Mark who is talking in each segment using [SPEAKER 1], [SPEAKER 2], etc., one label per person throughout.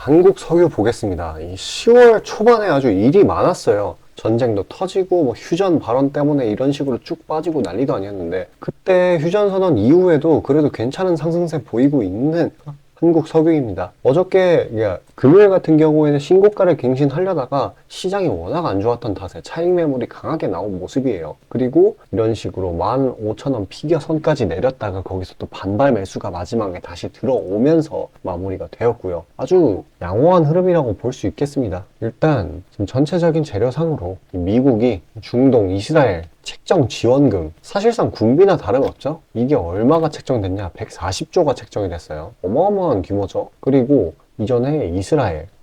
[SPEAKER 1] 한국 석유 보겠습니다. 이 10월 초반에 아주 일이 많았어요. 전쟁도 터지고 뭐 휴전 발언 때문에 이런 식으로 쭉 빠지고 난리도 아니었는데, 그때 휴전 선언 이후에도 그래도 괜찮은 상승세 보이고 있는 한국 석유입니다. 어저께 금요일 같은 경우에는 신고가를 갱신하려다가 시장이 워낙 안 좋았던 탓에 차익 매물이 강하게 나온 모습이에요. 그리고 이런 식으로 15,000원 피겨선까지 내렸다가 거기서 또 반발 매수가 마지막에 다시 들어오면서 마무리가 되었고요. 아주 양호한 흐름이라고 볼 수 있겠습니다. 일단 지금 전체적인 재료상으로 미국이 중동, 이스라엘 책정 지원금, 사실상 군비나 다름없죠? 이게 얼마가 책정됐냐? 140조가 책정이 됐어요. 어마어마한 규모죠. 그리고 이전에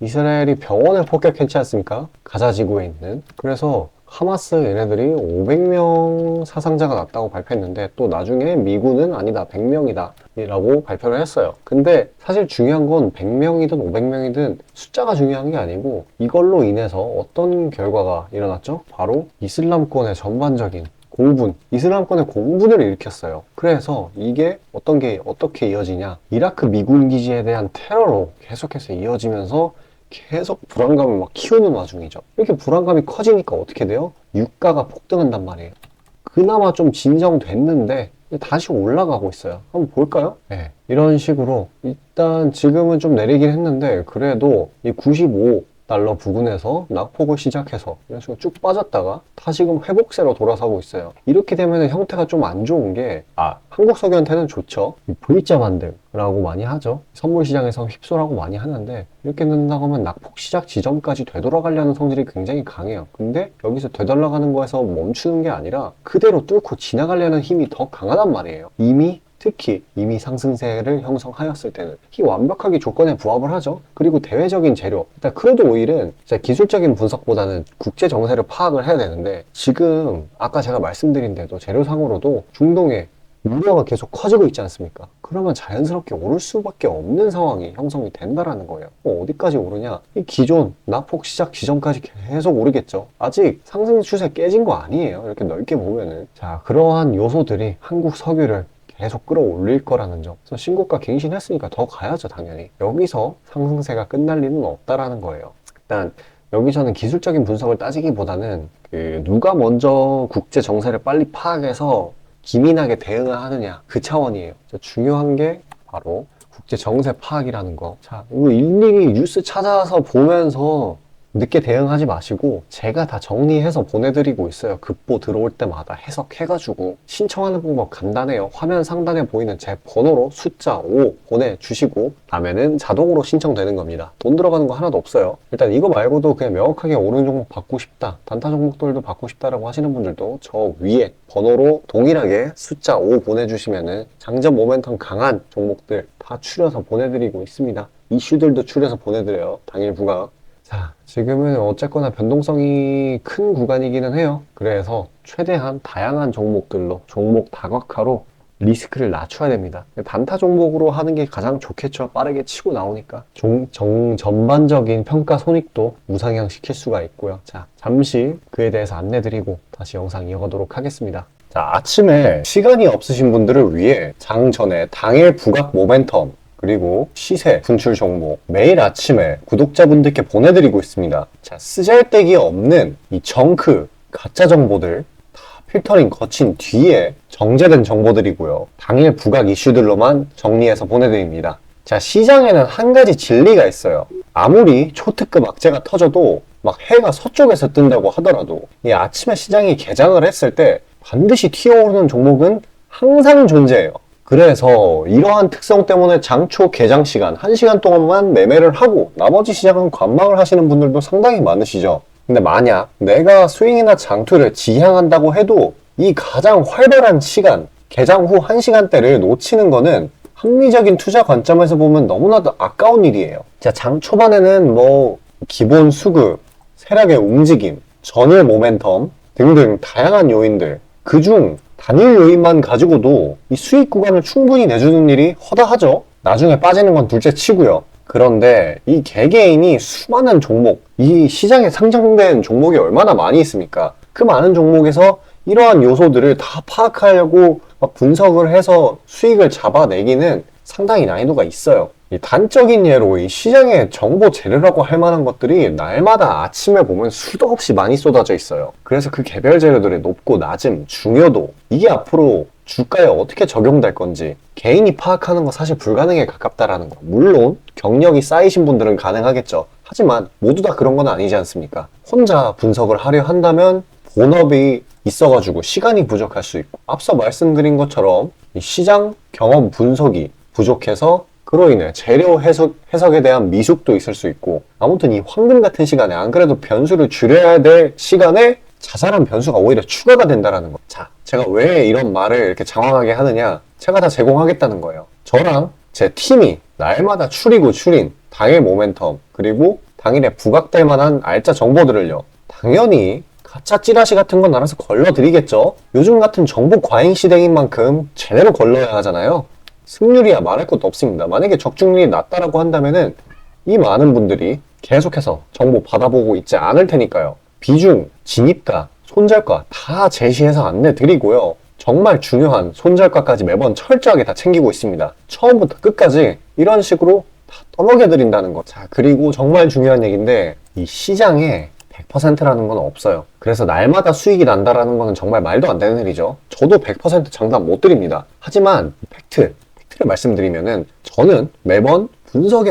[SPEAKER 1] 이스라엘이 병원을 폭격했지 않습니까? 가자 지구에 있는. 그래서 하마스 얘네들이 500명 사상자가 났다고 발표했는데, 또 나중에 미군은 아니다, 100명이다 라고 발표를 했어요. 근데 사실 중요한 건 100명이든 500명이든 숫자가 중요한 게 아니고, 이걸로 인해서 어떤 결과가 일어났죠? 바로 이슬람권의 전반적인 공분, 이슬람권의 공분을 일으켰어요. 그래서 이게 어떻게 이어지냐? 이라크 미군 기지에 대한 테러로 계속해서 이어지면서 계속 불안감을 막 키우는 와중이죠. 이렇게 불안감이 커지니까 어떻게 돼요? 유가가 폭등한단 말이에요. 그나마 좀 진정됐는데 다시 올라가고 있어요. 한번 볼까요? 네. 이런 식으로 일단 지금은 좀 내리긴 했는데, 그래도 이 95달러 부근에서 낙폭을 시작해서 이런 식으로 쭉 빠졌다가 다시금 회복세로 돌아서고 있어요. 이렇게 되면 형태가 좀 안 좋은 게, 한국 석유한테는 좋죠. V자 반등이라고 많이 하죠. 선물 시장에서 휩쓸라고 많이 하는데, 이렇게 된다고 하면 낙폭 시작 지점까지 되돌아가려는 성질이 굉장히 강해요. 근데 여기서 되돌아가는 거에서 멈추는 게 아니라 그대로 뚫고 지나가려는 힘이 더 강하단 말이에요. 특히 이미 상승세를 형성하였을 때는 이 완벽하게 조건에 부합을 하죠. 그리고 대외적인 재료, 일단 크루드 오일은 기술적인 분석보다는 국제 정세를 파악을 해야 되는데, 지금 아까 제가 말씀드린 대로 재료상으로도 중동에 우려가 계속 커지고 있지 않습니까? 그러면 자연스럽게 오를 수밖에 없는 상황이 형성이 된다라는 거예요. 어디까지 오르냐? 이 기존 낙폭 시작 지점까지 계속 오르겠죠. 아직 상승 추세 깨진 거 아니에요. 이렇게 넓게 보면은. 자, 그러한 요소들이 한국 석유를 계속 끌어올릴 거라는 점. 그래서 신고가 갱신했으니까 더 가야죠, 당연히. 여기서 상승세가 끝날 리는 없다라는 거예요. 일단 여기서는 기술적인 분석을 따지기보다는 누가 먼저 국제 정세를 빨리 파악해서 기민하게 대응을 하느냐, 그 차원이에요. 중요한 게 바로 국제 정세 파악이라는 거. 자, 이거 일일이 뉴스 찾아서 보면서 늦게 대응하지 마시고 제가 다 정리해서 보내드리고 있어요. 급보 들어올 때마다 해석해가지고. 신청하는 방법 간단해요. 화면 상단에 보이는 제 번호로 숫자 5 보내주시고 나면은 자동으로 신청되는 겁니다. 돈 들어가는 거 하나도 없어요. 일단 이거 말고도 그냥 명확하게 오른 종목 받고 싶다, 단타 종목들도 받고 싶다라고 하시는 분들도 저 위에 번호로 동일하게 숫자 5 보내주시면은 장전 모멘텀 강한 종목들 다 추려서 보내드리고 있습니다. 이슈들도 추려서 보내드려요. 당일 부각. 자, 지금은 어쨌거나 변동성이 큰 구간이기는 해요. 그래서 최대한 다양한 종목들로, 종목 다각화로 리스크를 낮춰야 됩니다. 단타 종목으로 하는 게 가장 좋겠죠. 빠르게 치고 나오니까. 전반적인 평가 손익도 우상향 시킬 수가 있고요. 자, 잠시 그에 대해서 안내드리고 다시 영상 이어가도록 하겠습니다. 자, 아침에 시간이 없으신 분들을 위해 장 전에 당일 부각 모멘텀, 그리고 시세 분출 종목 매일 아침에 구독자분들께 보내드리고 있습니다. 자, 쓰잘데기 없는 이 정크 가짜 정보들 다 필터링 거친 뒤에 정제된 정보들이고요. 당일 부각 이슈들로만 정리해서 보내드립니다. 자, 시장에는 한 가지 진리가 있어요. 아무리 초특급 악재가 터져도 막 해가 서쪽에서 뜬다고 하더라도 이 아침에 시장이 개장을 했을 때 반드시 튀어오르는 종목은 항상 존재해요. 그래서 이러한 특성 때문에 장초 개장 시간 1시간 동안만 매매를 하고 나머지 시장은 관망을 하시는 분들도 상당히 많으시죠. 근데 만약 내가 스윙이나 장투를 지향한다고 해도 이 가장 활발한 시간, 개장 후 1시간대를 놓치는 거는 합리적인 투자 관점에서 보면 너무나도 아까운 일이에요. 자, 장 초반에는 기본 수급, 세력의 움직임, 전일 모멘텀 등등 다양한 요인들, 그중 단일 요인만 가지고도 이 수익 구간을 충분히 내주는 일이 허다하죠. 나중에 빠지는 건 둘째 치고요. 그런데 이 개개인이 수많은 종목, 이 시장에 상장된 종목이 얼마나 많이 있습니까? 그 많은 종목에서 이러한 요소들을 다 파악하려고 분석을 해서 수익을 잡아내기는 상당히 난이도가 있어요. 이 단적인 예로 이 시장의 정보 재료라고 할 만한 것들이 날마다 아침에 보면 수도 없이 많이 쏟아져 있어요. 그래서 그 개별 재료들의 높고 낮음, 중요도, 이게 앞으로 주가에 어떻게 적용될 건지 개인이 파악하는 거 사실 불가능에 가깝다라는 거. 물론 경력이 쌓이신 분들은 가능하겠죠. 하지만 모두 다 그런 건 아니지 않습니까? 혼자 분석을 하려 한다면 본업이 있어가지고 시간이 부족할 수 있고, 앞서 말씀드린 것처럼 이 시장 경험 분석이 부족해서 그로 인해 재료 해석에 대한 미숙도 있을 수 있고, 아무튼 이 황금 같은 시간에 안 그래도 변수를 줄여야 될 시간에 자잘한 변수가 오히려 추가가 된다는 거. 자, 제가 왜 이런 말을 이렇게 장황하게 하느냐? 제가 다 제공하겠다는 거예요. 저랑 제 팀이 날마다 추리고 추린 당일 모멘텀, 그리고 당일에 부각될 만한 알짜 정보들을요, 당연히 가짜 찌라시 같은 건 알아서 걸러드리겠죠. 요즘 같은 정보 과잉 시대인 만큼 제대로 걸러야 하잖아요. 승률이야 말할 것도 없습니다. 만약에 적중률이 낮다라고 한다면은 이 많은 분들이 계속해서 정보 받아보고 있지 않을 테니까요. 비중, 진입가, 손절가 다 제시해서 안내 드리고요. 정말 중요한 손절가까지 매번 철저하게 다 챙기고 있습니다. 처음부터 끝까지 이런 식으로 다 떠먹여 드린다는 거. 자, 그리고 정말 중요한 얘기인데, 이 시장에 100%라는 건 없어요. 그래서 날마다 수익이 난다라는 거는 정말 말도 안 되는 일이죠. 저도 100% 장담 못 드립니다. 하지만 팩트를 말씀드리면은, 저는 매번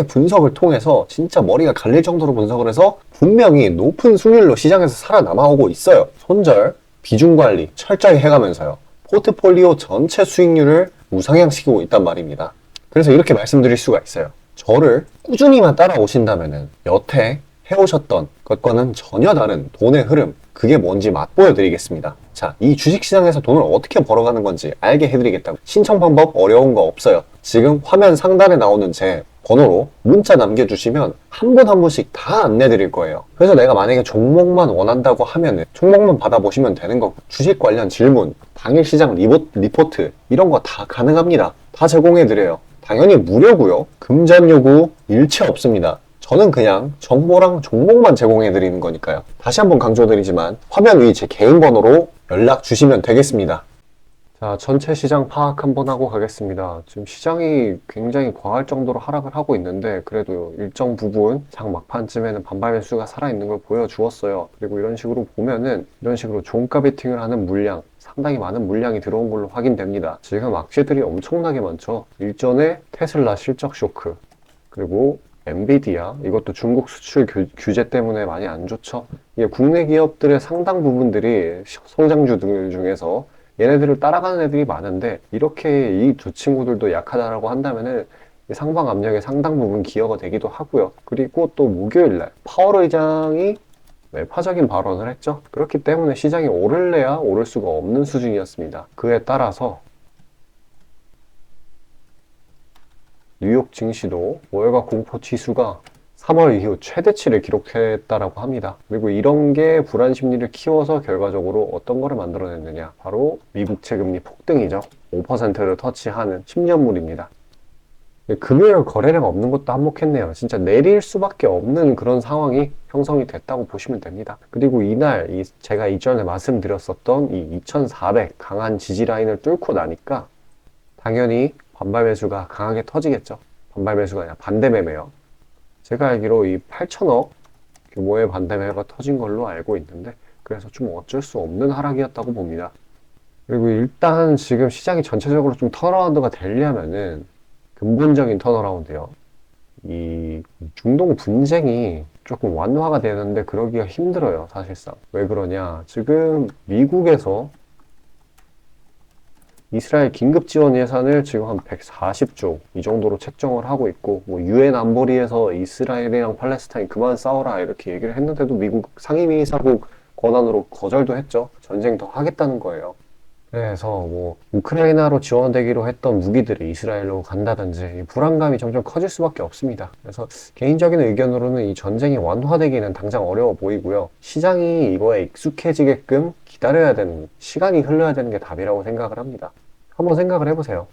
[SPEAKER 1] 분석을 통해서 진짜 머리가 갈릴 정도로 분석을 해서 분명히 높은 수익률로 시장에서 살아남아오고 있어요. 손절, 비중 관리 철저히 해가면서요. 포트폴리오 전체 수익률을 우상향시키고 있단 말입니다. 그래서 이렇게 말씀드릴 수가 있어요. 저를 꾸준히만 따라오신다면은 여태 해오셨던 것과는 전혀 다른 돈의 흐름, 그게 뭔지 맛보여 드리겠습니다. 자, 이 주식시장에서 돈을 어떻게 벌어가는 건지 알게 해드리겠다고. 신청 방법 어려운 거 없어요. 지금 화면 상단에 나오는 제 번호로 문자 남겨주시면 한 분 한 분씩 다 안내 드릴 거예요. 그래서 내가 만약에 종목만 원한다고 하면은 종목만 받아보시면 되는 거고, 주식 관련 질문, 당일 시장 리포트 이런 거 다 가능합니다. 다 제공해 드려요. 당연히 무료고요. 금전 요구 일체 없습니다. 저는 그냥 정보랑 종목만 제공해 드리는 거니까요. 다시 한번 강조드리지만 화면 위 제 개인 번호로 연락 주시면 되겠습니다. 자, 전체 시장 파악 한번 하고 가겠습니다. 지금 시장이 굉장히 과할 정도로 하락을 하고 있는데, 그래도 일정 부분 장 막판쯤에는 반발 매수가 살아있는 걸 보여주었어요. 그리고 이런 식으로 보면은 이런 식으로 종가 베팅을 하는 물량, 상당히 많은 물량이 들어온 걸로 확인됩니다. 지금 악재들이 엄청나게 많죠. 일전에 테슬라 실적 쇼크, 그리고 엔비디아, 이것도 중국 수출 규제 때문에 많이 안 좋죠. 이게 국내 기업들의 상당 부분들이 성장주들 중에서 얘네들을 따라가는 애들이 많은데, 이렇게 이 두 친구들도 약하다라고 한다면은 상방 압력의 상당 부분 기여가 되기도 하고요. 그리고 또 목요일날 파월 의장이 매파적인 발언을 했죠. 그렇기 때문에 시장이 오를래야 오를 수가 없는 수준이었습니다. 그에 따라서 뉴욕 증시도 월가 공포 지수가 3월 이후 최대치를 기록했다라고 합니다. 그리고 이런 게 불안 심리를 키워서 결과적으로 어떤 거를 만들어냈느냐, 바로 미국채 금리 폭등이죠. 5%를 터치하는 10년물입니다. 금요일 거래량 없는 것도 한몫했네요. 진짜 내릴 수밖에 없는 그런 상황이 형성이 됐다고 보시면 됩니다. 그리고 이날 제가 이전에 말씀드렸었던 이 2400 강한 지지 라인을 뚫고 나니까 당연히 반발 매수가 강하게 터지겠죠. 반발 매수가 아니라 반대 매매요. 제가 알기로 이 8천억 규모의 반대 매매가 터진 걸로 알고 있는데, 그래서 좀 어쩔 수 없는 하락이었다고 봅니다. 그리고 일단 지금 시장이 전체적으로 좀 턴어라운드가 되려면은 근본적인 턴어라운드요. 이 중동 분쟁이 조금 완화가 되는데 그러기가 힘들어요, 사실상. 왜 그러냐? 지금 미국에서 이스라엘 긴급 지원 예산을 지금 한 140조 이 정도로 책정을 하고 있고, 뭐 유엔 안보리에서 이스라엘이랑 팔레스타인 그만 싸워라 이렇게 얘기를 했는데도 미국 상임이사국 권한으로 거절도 했죠. 전쟁 더 하겠다는 거예요. 그래서 뭐 우크라이나로 지원되기로 했던 무기들이 이스라엘로 간다든지 이 불안감이 점점 커질 수밖에 없습니다. 그래서 개인적인 의견으로는 이 전쟁이 완화되기는 당장 어려워 보이고요. 시장이 이거에 익숙해지게끔 기다려야 되는, 시간이 흘러야 되는 게 답이라고 생각을 합니다. 한번 생각을 해보세요.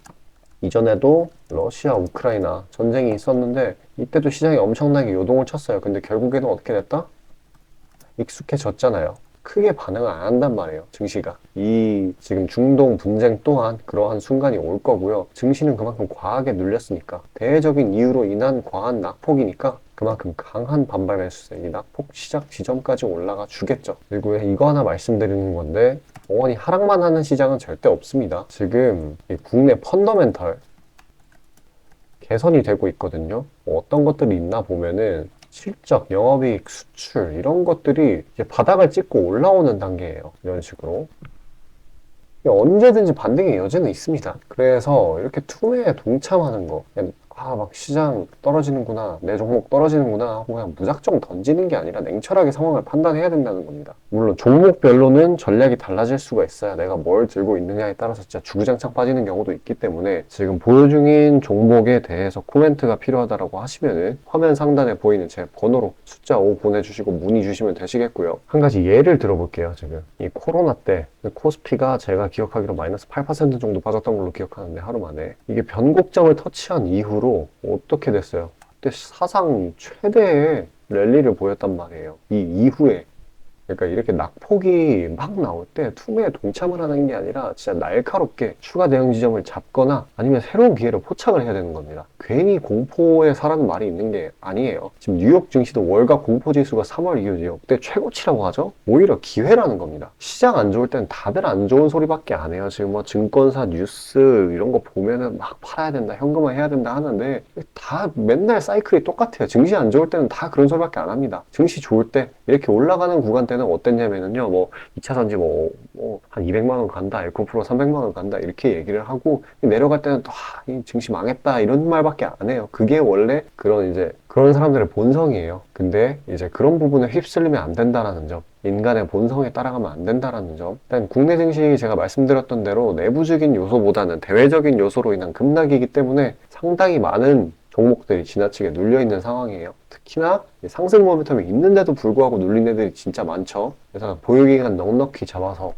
[SPEAKER 1] 이전에도 러시아, 우크라이나 전쟁이 있었는데 이때도 시장이 엄청나게 요동을 쳤어요. 근데 결국에는 어떻게 됐다? 익숙해졌잖아요. 크게 반응을 안 한단 말이에요. 증시가. 이 지금 중동 분쟁 또한 그러한 순간이 올 거고요. 증시는 그만큼 과하게 눌렸으니까, 대외적인 이유로 인한 과한 낙폭이니까 그만큼 강한 반발 매수세, 이 낙폭 시작 지점까지 올라가 주겠죠. 그리고 이거 하나 말씀드리는 건데, 영원히 하락만 하는 시장은 절대 없습니다. 지금 이 국내 펀더멘털 개선이 되고 있거든요. 뭐 어떤 것들이 있나 보면은 실적, 영업이익, 수출 이런 것들이 이제 바닥을 찍고 올라오는 단계예요. 이런 식으로. 언제든지 반등의 여지는 있습니다. 그래서 이렇게 투매에 동참하는 거, 그냥 막 시장 떨어지는구나, 내 종목 떨어지는구나 하고 그냥 무작정 던지는 게 아니라 냉철하게 상황을 판단해야 된다는 겁니다. 물론 종목별로는 전략이 달라질 수가 있어요. 내가 뭘 들고 있느냐에 따라서 진짜 주구장창 빠지는 경우도 있기 때문에, 지금 보유 중인 종목에 대해서 코멘트가 필요하다라고 하시면은 화면 상단에 보이는 제 번호로 숫자 5 보내주시고 문의 주시면 되시겠고요. 한 가지 예를 들어볼게요. 지금 이 코로나 때 코스피가 제가 기억하기로 마이너스 8% 정도 빠졌던 걸로 기억하는데, 하루 만에 이게 변곡점을 터치한 이후로 어떻게 됐어요? 그때 사상 최대의 랠리를 보였단 말이에요. 이 이후에. 그러니까 이렇게 낙폭이 막 나올 때 투매에 동참을 하는 게 아니라 진짜 날카롭게 추가 대응 지점을 잡거나 아니면 새로운 기회를 포착을 해야 되는 겁니다. 괜히 공포에 사라는 말이 있는 게 아니에요. 지금 뉴욕 증시도 월가 공포지수가 3월 이후 역대 최고치라고 하죠? 오히려 기회라는 겁니다. 시장 안 좋을 때는 다들 안 좋은 소리밖에 안 해요. 지금 뭐 증권사 뉴스 이런 거 보면은 막 팔아야 된다, 현금화 해야 된다 하는데 다 맨날 사이클이 똑같아요. 증시 안 좋을 때는 다 그런 소리밖에 안 합니다. 증시 좋을 때 이렇게 올라가는 구간 때는 어땠냐면은요, 뭐 2차전지 한 200만 원 간다, 에코프로 300만 원 간다 이렇게 얘기를 하고, 내려갈 때는 또 이 증시 망했다 이런 말밖에 안 해요. 그게 원래 그런 사람들의 본성이에요. 근데 이제 그런 부분에 휩쓸리면 안 된다라는 점, 인간의 본성에 따라가면 안 된다라는 점. 일단 국내 증시 제가 말씀드렸던 대로 내부적인 요소보다는 대외적인 요소로 인한 급락이기 때문에 상당히 많은 종목들이 지나치게 눌려있는 상황이에요. 특히나 상승 모멘텀이 있는데도 불구하고 눌린 애들이 진짜 많죠. 그래서 보유기간 넉넉히 잡아서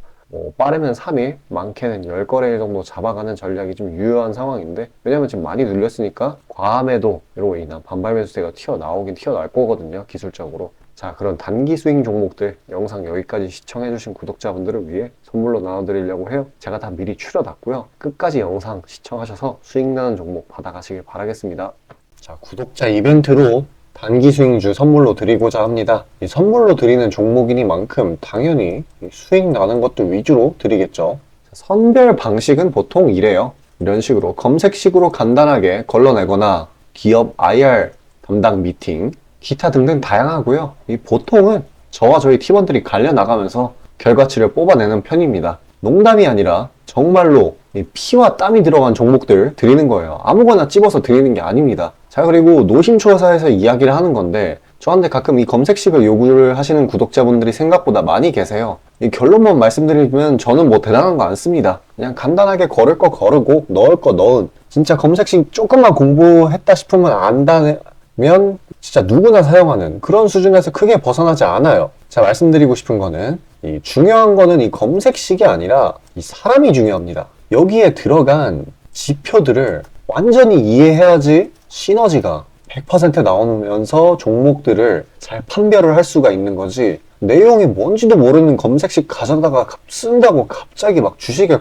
[SPEAKER 1] 빠르면 3일, 많게는 10거래일 정도 잡아가는 전략이 좀 유효한 상황인데, 왜냐면 지금 많이 눌렸으니까 과매도로 인한 반발 매수세가 튀어나오긴 튀어나올 거거든요, 기술적으로. 자, 그런 단기 스윙 종목들 영상 여기까지 시청해주신 구독자분들을 위해 선물로 나눠드리려고 해요. 제가 다 미리 추려놨고요. 끝까지 영상 시청하셔서 수익 나는 종목 받아가시길 바라겠습니다. 자, 구독자 이벤트로 단기 수익주 선물로 드리고자 합니다. 이 선물로 드리는 종목이니만큼 당연히 수익 나는 것들 위주로 드리겠죠. 선별 방식은 보통 이래요. 이런 식으로 검색식으로 간단하게 걸러내거나 기업 IR 담당 미팅, 기타 등등 다양하고요. 이 보통은 저와 저희 팀원들이 갈려나가면서 결과치를 뽑아내는 편입니다. 농담이 아니라 정말로 피와 땀이 들어간 종목들 드리는 거예요. 아무거나 찝어서 드리는 게 아닙니다. 자, 그리고 노심초사에서 이야기를 하는 건데, 저한테 가끔 이 검색식을 요구를 하시는 구독자분들이 생각보다 많이 계세요. 이 결론만 말씀드리면 저는 뭐 대단한 거 안 씁니다. 그냥 간단하게 걸을 거 거르고 넣을 거 넣은, 진짜 검색식 조금만 공부했다 싶으면 안다면 진짜 누구나 사용하는 그런 수준에서 크게 벗어나지 않아요. 제가 말씀드리고 싶은 거는, 이 중요한 거는 이 검색식이 아니라 이 사람이 중요합니다. 여기에 들어간 지표들을 완전히 이해해야지 시너지가 100% 나오면서 종목들을 잘 판별을 할 수가 있는 거지, 내용이 뭔지도 모르는 검색식 가져다가 쓴다고 갑자기 막 주식에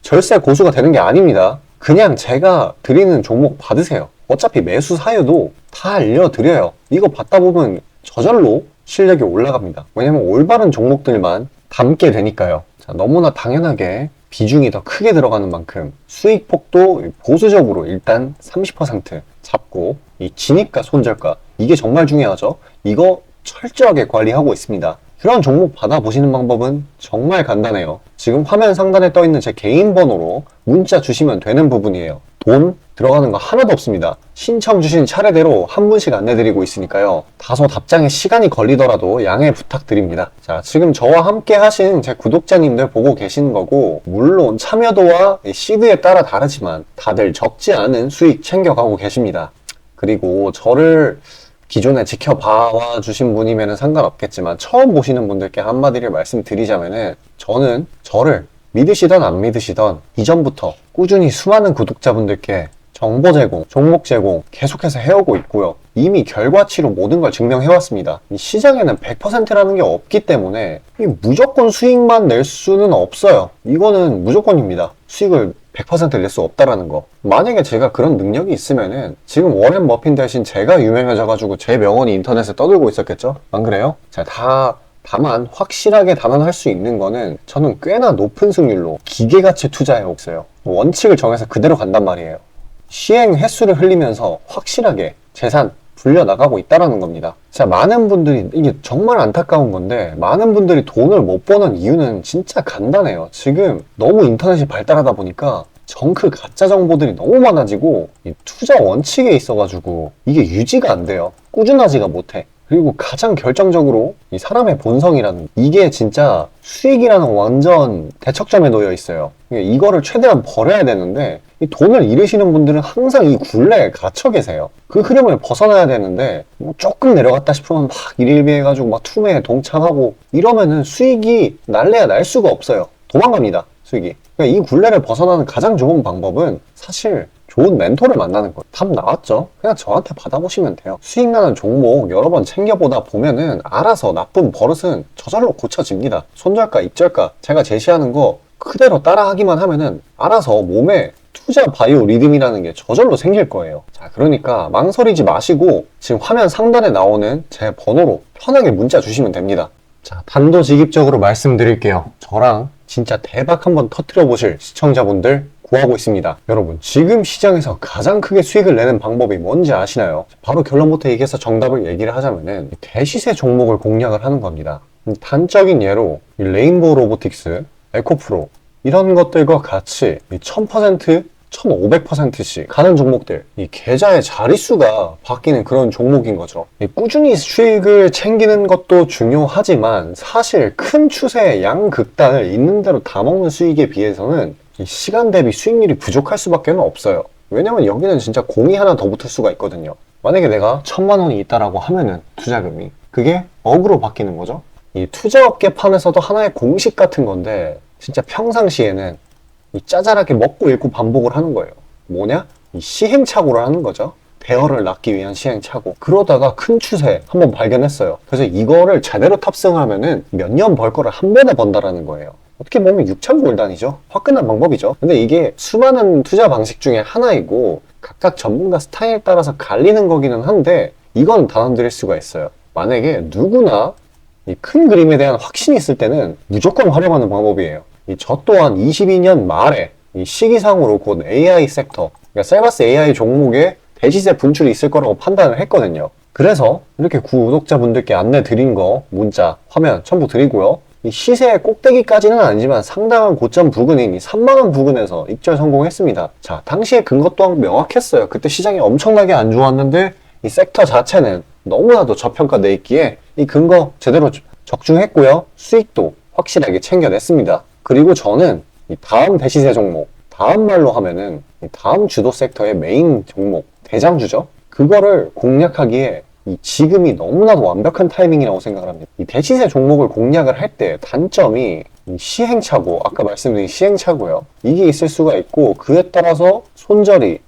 [SPEAKER 1] 절세 고수가 되는 게 아닙니다. 그냥 제가 드리는 종목 받으세요. 어차피 매수 사유도 다 알려드려요. 이거 받다 보면 저절로 실력이 올라갑니다. 왜냐면 올바른 종목들만 담게 되니까요. 자, 너무나 당연하게 비중이 더 크게 들어가는 만큼 수익폭도 보수적으로 일단 30% 잡고, 이 진입가 손절가, 이게 정말 중요하죠. 이거 철저하게 관리하고 있습니다. 그런 종목 받아보시는 방법은 정말 간단해요. 지금 화면 상단에 떠있는 제 개인 번호로 문자 주시면 되는 부분이에요. 돈 들어가는 거 하나도 없습니다. 신청 주신 차례대로 한 분씩 안내드리고 있으니까요. 다소 답장에 시간이 걸리더라도 양해 부탁드립니다. 자, 지금 저와 함께 하신 제 구독자님들 보고 계시는 거고, 물론 참여도와 시드에 따라 다르지만 다들 적지 않은 수익 챙겨가고 계십니다. 그리고 저를 기존에 지켜봐 주신 분이면 상관없겠지만, 처음 보시는 분들께 한마디를 말씀드리자면은, 저는 저를 믿으시던 안 믿으시던 이전부터 꾸준히 수많은 구독자분들께 정보 제공, 종목 제공 계속해서 해오고 있고요. 이미 결과치로 모든 걸 증명해왔습니다. 이 시장에는 100%라는 게 없기 때문에 무조건 수익만 낼 수는 없어요. 이거는 무조건입니다. 수익을 100% 낼 수 없다라는 거. 만약에 제가 그런 능력이 있으면은 지금 워렌 버핏 대신 제가 유명해져가지고 제 명언이 인터넷에 떠들고 있었겠죠? 안 그래요? 자, 다만 확실하게 단언할 수 있는 거는 저는 꽤나 높은 승률로 기계가치 투자해왔어요. 원칙을 정해서 그대로 간단 말이에요. 시행 횟수를 흘리면서 확실하게 재산 불려나가고 있다는 겁니다. 자, 많은 분들이, 이게 정말 안타까운 건데, 많은 분들이 돈을 못 버는 이유는 진짜 간단해요. 지금 너무 인터넷이 발달하다 보니까 정크 가짜 정보들이 너무 많아지고, 이 투자 원칙에 있어가지고 이게 유지가 안 돼요. 꾸준하지가 못해. 그리고 가장 결정적으로 이 사람의 본성이라는, 이게 진짜 수익이라는 완전 대척점에 놓여 있어요. 이거를 최대한 버려야 되는데, 이 돈을 잃으시는 분들은 항상 이 굴레에 갇혀 계세요. 그 흐름을 벗어나야 되는데, 뭐 조금 내려갔다 싶으면 막 일일비해가지고 막 투매에 동참하고 이러면은 수익이 날래야 날 수가 없어요. 도망갑니다, 수익이. 그러니까 이 굴레를 벗어나는 가장 좋은 방법은 사실 좋은 멘토를 만나는 거예요. 답 나왔죠? 그냥 저한테 받아보시면 돼요. 수익나는 종목 여러 번 챙겨보다 보면은 알아서 나쁜 버릇은 저절로 고쳐집니다. 손절가, 입절가 제가 제시하는 거 그대로 따라하기만 하면은 알아서 몸에 투자 바이오 리듬이라는 게 저절로 생길 거예요. 자, 그러니까 망설이지 마시고 지금 화면 상단에 나오는 제 번호로 편하게 문자 주시면 됩니다. 자, 단도직입적으로 말씀드릴게요. 저랑 진짜 대박 한번 터뜨려 보실 시청자분들 구하고 있습니다. 여러분, 지금 시장에서 가장 크게 수익을 내는 방법이 뭔지 아시나요? 바로 결론부터 얘기해서 정답을 얘기를 하자면은 대시세 종목을 공략을 하는 겁니다. 단적인 예로 레인보우 로보틱스, 에코프로 이런 것들과 같이 1000%, 1500%씩 가는 종목들, 이 계좌의 자릿수가 바뀌는 그런 종목인 거죠. 꾸준히 수익을 챙기는 것도 중요하지만 사실 큰 추세의 양극단을 있는 대로 다 먹는 수익에 비해서는 이 시간 대비 수익률이 부족할 수밖에 없어요. 왜냐면 여기는 진짜 공이 하나 더 붙을 수가 있거든요. 만약에 내가 1000만 원이 있다라고 하면은 투자금이 그게 억으로 바뀌는 거죠. 이 투자업계판에서도 하나의 공식 같은 건데 진짜 평상시에는 이 짜잘하게 먹고 읽고 반복을 하는 거예요. 뭐냐? 이 시행착오를 하는 거죠. 대어를 낳기 위한 시행착오. 그러다가 큰 추세 한번 발견했어요. 그래서 이거를 제대로 탑승하면은 몇 년 벌 거를 한 번에 번다라는 거예요. 어떻게 보면 6,000골단이죠. 화끈한 방법이죠. 근데 이게 수많은 투자 방식 중에 하나이고 각각 전문가 스타일에 따라서 갈리는 거기는 한데 이건 단언드릴 수가 있어요. 만약에 누구나 이 큰 그림에 대한 확신이 있을 때는 무조건 활용하는 방법이에요. 저 또한 22년 말에 이 시기상으로 곧 AI 섹터, 그러니까 셀바스 AI 종목에 대시세 분출이 있을 거라고 판단을 했거든요. 그래서 이렇게 구독자분들께 안내 드린 거 문자, 화면 첨부 드리고요. 이 시세의 꼭대기까지는 아니지만 상당한 고점 부근인 이 3만원 부근에서 익절 성공했습니다. 자, 당시에 근거 또한 명확했어요. 그때 시장이 엄청나게 안 좋았는데 이 섹터 자체는 너무나도 저평가돼 있기에 이 근거 제대로 적중했고요. 수익도 확실하게 챙겨냈습니다. 그리고 저는 이 다음 대시세 종목, 다음 말로 하면은 이 다음 주도 섹터의 메인 종목, 대장주죠. 그거를 공략하기에 이 지금이 너무나도 완벽한 타이밍이라고 생각을 합니다. 이 대시세 종목을 공략을 할 때 단점이 이 시행착오, 아까 말씀드린 시행착오요. 이게 있을 수가 있고 그에 따라서 손절이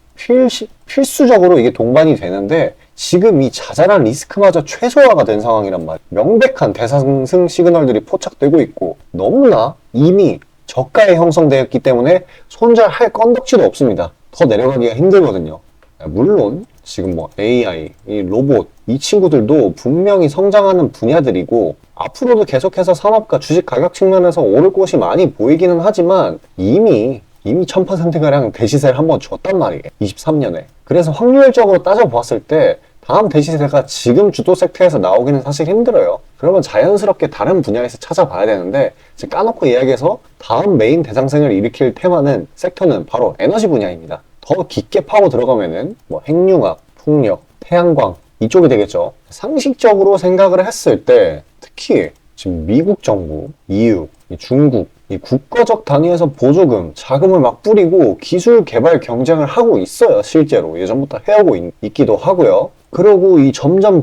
[SPEAKER 1] 필수적으로 이게 동반이 되는데 지금 이 자잘한 리스크마저 최소화가 된 상황이란 말이에요. 명백한 대상승 시그널들이 포착되고 있고 너무나 이미 저가에 형성되었기 때문에 손절할 건덕지도 없습니다. 더 내려가기가 힘들거든요. 물론 지금 뭐 AI, 이 로봇 이 친구들도 분명히 성장하는 분야들이고 앞으로도 계속해서 산업과 주식 가격 측면에서 오를 곳이 많이 보이기는 하지만 이미 1000%가량 대시세를 한번 줬단 말이에요. 23년에. 그래서 확률적으로 따져보았을 때 다음 대시세가 지금 주도 섹터에서 나오기는 사실 힘들어요. 그러면 자연스럽게 다른 분야에서 찾아봐야 되는데 까놓고 이야기해서 다음 메인 대상승을 일으킬 테마는 섹터는 바로 에너지 분야입니다. 더 깊게 파고 들어가면은 뭐 핵융합, 풍력, 태양광 이쪽이 되겠죠. 상식적으로 생각을 했을 때 특히 지금 미국 정부, EU, 중국 이 국가적 단위에서 보조금, 자금을 막 뿌리고 기술 개발 경쟁을 하고 있어요. 실제로 예전부터 해오고 있기도 하고요. 그리고 이 점점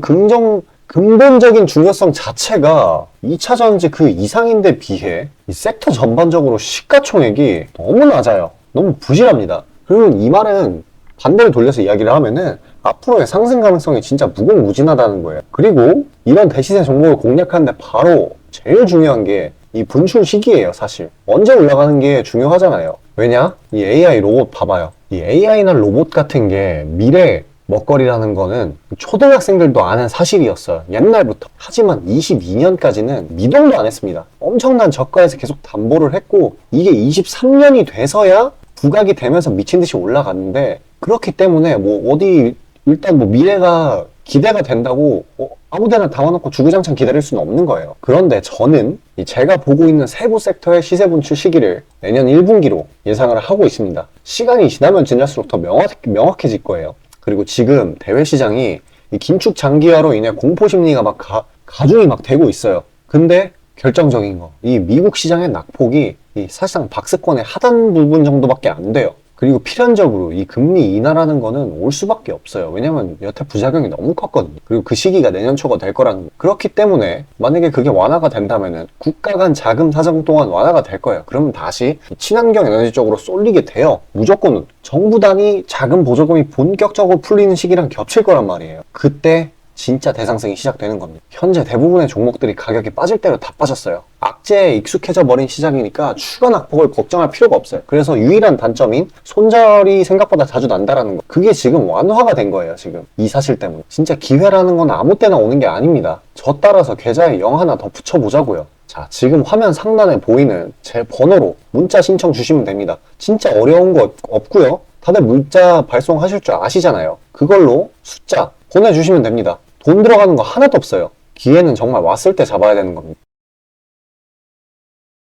[SPEAKER 1] 근본적인 중요성 자체가 2차 전지 그 이상인데 비해 이 섹터 전반적으로 시가총액이 너무 낮아요. 너무 부실합니다. 그러면 이 말은 반대로 돌려서 이야기를 하면은 앞으로의 상승 가능성이 진짜 무궁무진하다는 거예요. 그리고 이런 대시세 종목을 공략하는데 바로 제일 중요한 게 이 분출 시기예요, 사실. 언제 올라가는 게 중요하잖아요. 왜냐? 이 AI 로봇 봐봐요. 이 AI나 로봇 같은 게 미래 먹거리라는 거는 초등학생들도 아는 사실이었어요. 옛날부터. 하지만 22년까지는 미동도 안 했습니다. 엄청난 저가에서 계속 담보를 했고 이게 23년이 돼서야 부각이 되면서 미친 듯이 올라갔는데 그렇기 때문에 뭐 어디 일단 뭐 미래가 기대가 된다고 아무데나 담아놓고 주구장창 기다릴 수는 없는 거예요. 그런데 저는 제가 보고 있는 세부 섹터의 시세 분출 시기를 내년 1분기로 예상을 하고 있습니다. 시간이 지나면 지날수록 더 명확해질 거예요. 그리고 지금 대외 시장이 이 긴축 장기화로 인해 공포 심리가 막 가중이 막 되고 있어요. 근데 결정적인 거, 이 미국 시장의 낙폭이 사실상 박스권의 하단 부분 정도밖에 안 돼요. 그리고 필연적으로 이 금리 인하라는 거는 올 수밖에 없어요. 왜냐면 여태 부작용이 너무 컸거든요. 그리고 그 시기가 내년 초가 될 거라는 거. 그렇기 때문에 만약에 그게 완화가 된다면은 국가 간 자금 사정 또한 완화가 될 거예요. 그러면 다시 친환경 에너지 쪽으로 쏠리게 돼요. 무조건 정부 단위 자금 보조금이 본격적으로 풀리는 시기랑 겹칠 거란 말이에요. 그때 진짜 대상승이 시작되는 겁니다. 현재 대부분의 종목들이 가격이 빠질 대로 다 빠졌어요. 악재에 익숙해져 버린 시장이니까 추가 낙폭을 걱정할 필요가 없어요. 그래서 유일한 단점인 손절이 생각보다 자주 난다라는 거, 그게 지금 완화가 된 거예요. 지금 이 사실 때문에. 진짜 기회라는 건 아무 때나 오는 게 아닙니다. 저 따라서 계좌에 0 하나 더 붙여보자고요. 자, 지금 화면 상단에 보이는 제 번호로 문자 신청 주시면 됩니다. 진짜 어려운 거 없고요. 다들 문자 발송하실 줄 아시잖아요. 그걸로 숫자 보내주시면 됩니다. 돈 들어가는 거 하나도 없어요. 기회는 정말 왔을 때 잡아야 되는 겁니다.